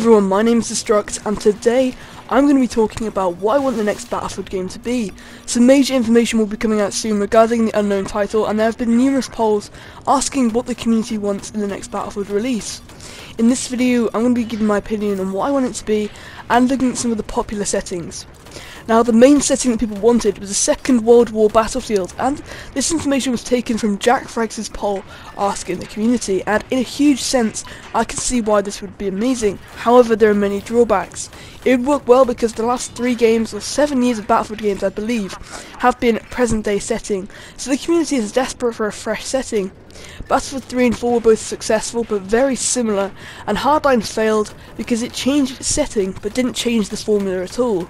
everyone, my name is Destruct, and today I'm going to be talking about what I want the next Battlefield game to be. Some major information will be coming out soon regarding the unknown title, and there have been numerous polls asking what the community wants in the next Battlefield release. In this video, I'm going to be giving my opinion on what I want it to be, and looking at some of the popular settings. Now, the main setting that people wanted was a Second World War battlefield, and this information was taken from Jack Frags' poll asking the community, and in a huge sense, I can see why this would be amazing. However, there are many drawbacks. It would work well because the last 3 games, or 7 years of Battlefield games I believe, have been present day setting, so the community is desperate for a fresh setting. Battlefield 3 and 4 were both successful but very similar, and Hardline failed because it changed its setting but didn't change the formula at all.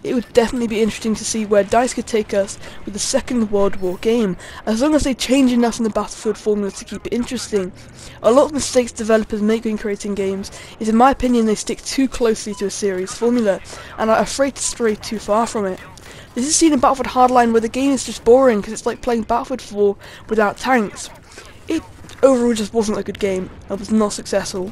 It would definitely be interesting to see where DICE could take us with the Second World War game, as long as they change enough in the Battlefield formula to keep it interesting. A lot of mistakes developers make when creating games is, in my opinion, they stick too closely to a series formula, and are afraid to stray too far from it. This is seen in Battlefield Hardline, where the game is just boring because it's like playing Battlefield 4 without tanks. It overall just wasn't a good game, and was not successful.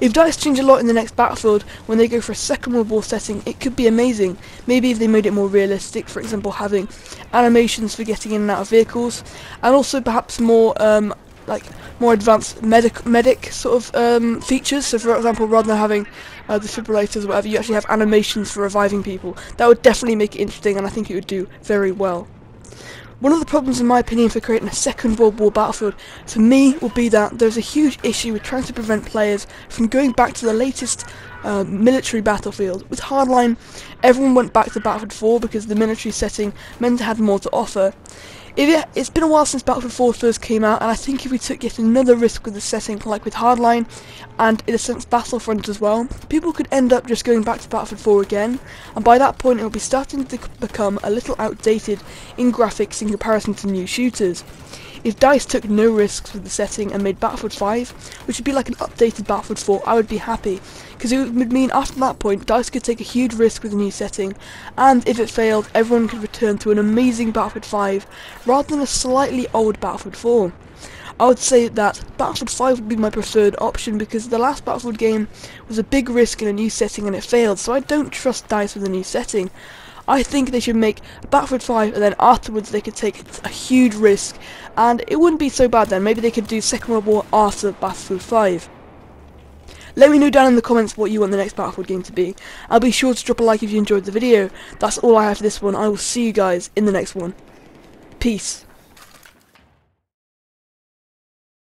If DICE change a lot in the next Battlefield, when they go for a Second World War setting, it could be amazing. Maybe if they made it more realistic, for example having animations for getting in and out of vehicles, and also perhaps more more advanced medic sort of features. So for example, rather than having defibrillators or whatever, you actually have animations for reviving people. That would definitely make it interesting, and I think it would do very well. One of the problems, in my opinion, for creating a Second World War battlefield, for me, will be that there's a huge issue with trying to prevent players from going back to the latest military battlefield. With Hardline, everyone went back to Battlefield 4 because the military setting meant it had more to offer. It's been a while since Battlefield 4 first came out, and I think if we took yet another risk with the setting, like with Hardline, and in a sense Battlefront as well, people could end up just going back to Battlefield 4 again, and by that point it will be starting to become a little outdated in graphics in comparison to new shooters. If DICE took no risks with the setting and made Battlefield 5, which would be like an updated Battlefield 4, I would be happy, because it would mean after that point DICE could take a huge risk with a new setting, and if it failed, everyone could return to an amazing Battlefield 5 rather than a slightly old Battlefield 4. I would say that Battlefield 5 would be my preferred option because the last Battlefield game was a big risk in a new setting and it failed, so I don't trust DICE with a new setting. I think they should make Battlefield 5 and then afterwards they could take a huge risk, and it wouldn't be so bad then. Maybe they could do Second World War after Battlefield 5. Let me know down in the comments what you want the next Battlefield game to be. I'll be sure to drop a like if you enjoyed the video. That's all I have for this one. I will see you guys in the next one. Peace.